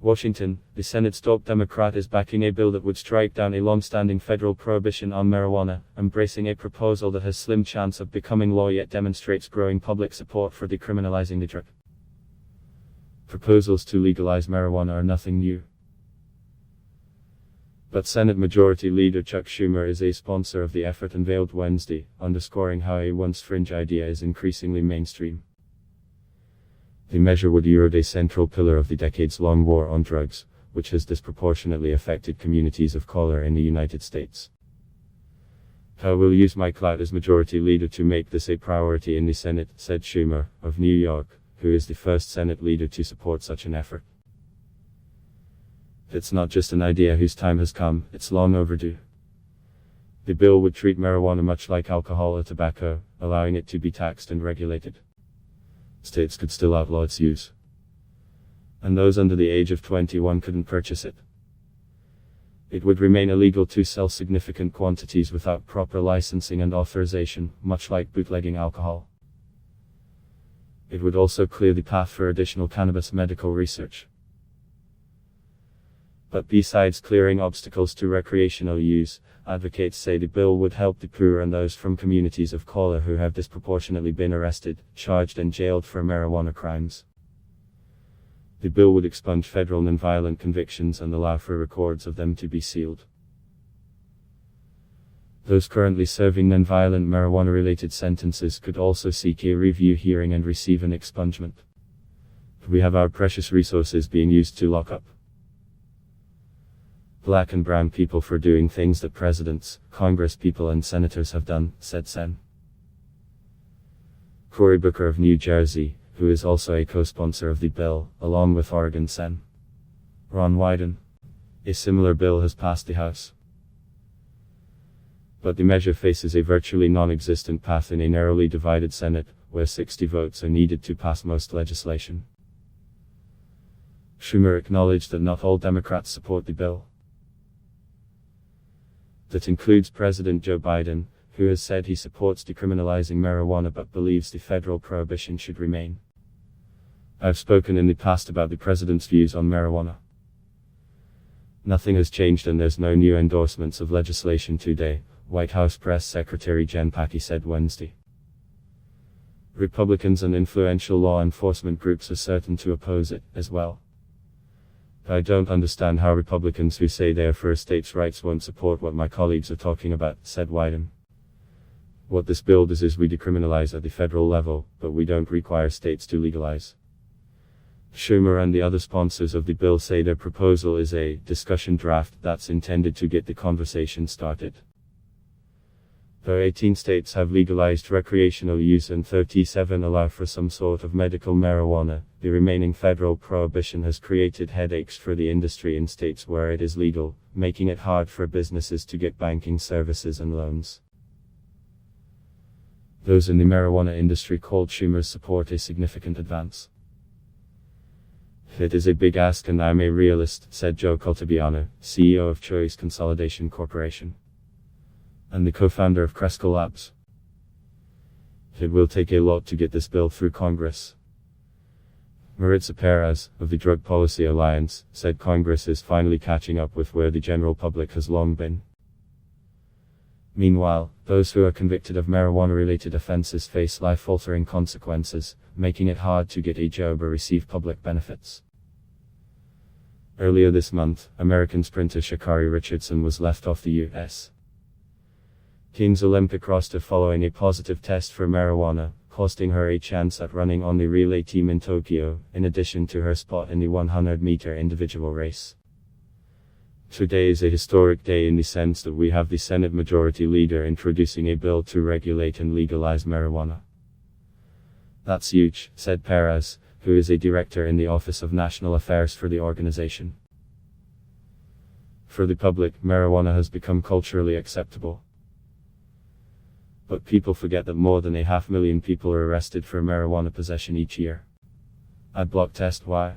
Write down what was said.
Washington, the Senate's top Democrat is backing a bill that would strike down a long-standing federal prohibition on marijuana, embracing a proposal that has slim chance of becoming law yet demonstrates growing public support for decriminalizing the drug. Proposals to legalize marijuana are nothing new. But Senate Majority Leader Chuck Schumer is a sponsor of the effort unveiled Wednesday, underscoring how a once fringe idea is increasingly mainstream. The measure would erode a central pillar of the decades-long war on drugs, which has disproportionately affected communities of color in the United States. "I will use my clout as majority leader to make this a priority in the Senate," said Schumer, of New York, who is the first Senate leader to support such an effort. "It's not just an idea whose time has come, it's long overdue. The bill would treat marijuana much like alcohol or tobacco, allowing it to be taxed and regulated. States could still outlaw its use. And those under the age of 21 couldn't purchase it. It would remain illegal to sell significant quantities without proper licensing and authorization, much like bootlegging alcohol. It would also clear the path for additional cannabis medical research. But besides clearing obstacles to recreational use, advocates say the bill would help the poor and those from communities of color who have disproportionately been arrested, charged and jailed for marijuana crimes. The bill would expunge federal nonviolent convictions and allow for records of them to be sealed. Those currently serving nonviolent marijuana-related sentences could also seek a review hearing and receive an expungement. We have our precious resources being used to lock up Black and brown people for doing things that presidents, congresspeople and senators have done, said Sen. Cory Booker of New Jersey, who is also a co-sponsor of the bill, along with Oregon Sen. Ron Wyden. A similar bill has passed the House. But the measure faces a virtually non-existent path in a narrowly divided Senate, where 60 votes are needed to pass most legislation. Schumer acknowledged that not all Democrats support the bill. That includes President Joe Biden, who has said he supports decriminalizing marijuana but believes the federal prohibition should remain. "I've spoken in the past about the president's views on marijuana. Nothing has changed and there's no new endorsements of legislation today," White House Press Secretary Jen Psaki said Wednesday. Republicans and influential law enforcement groups are certain to oppose it, as well. "I don't understand how Republicans who say they are for states' rights won't support what my colleagues are talking about," said Wyden. "What this bill does is we decriminalize at the federal level, but we don't require states to legalize." Schumer and the other sponsors of the bill say their proposal is a discussion draft that's intended to get the conversation started. Though 18 states have legalized recreational use and 37 allow for some sort of medical marijuana, the remaining federal prohibition has created headaches for the industry in states where it is legal, making it hard for businesses to get banking services and loans. Those in the marijuana industry called Schumer's support a significant advance. "It is a big ask and I'm a realist," said Joe Caltabiano, CEO of Choice Consolidation Corporation and the co-founder of Cresco Labs. "It will take a lot to get this bill through Congress." Maritza Perez, of the Drug Policy Alliance, said Congress is finally catching up with where the general public has long been. Meanwhile, those who are convicted of marijuana-related offenses face life-altering consequences, making it hard to get a job or receive public benefits. Earlier this month, American sprinter Sha'Carri Richardson was left off the U.S. King's Olympic roster following a positive test for marijuana, costing her a chance at running on the relay team in Tokyo, in addition to her spot in the 100-meter individual race. Today is a historic day in the sense that we have the Senate Majority Leader introducing a bill to regulate and legalize marijuana. "That's huge," said Perez, who is a director in the Office of National Affairs for the organization. "For the public, marijuana has become culturally acceptable. But people forget that more than 500,000 people are arrested for marijuana possession each year. Adblock test why?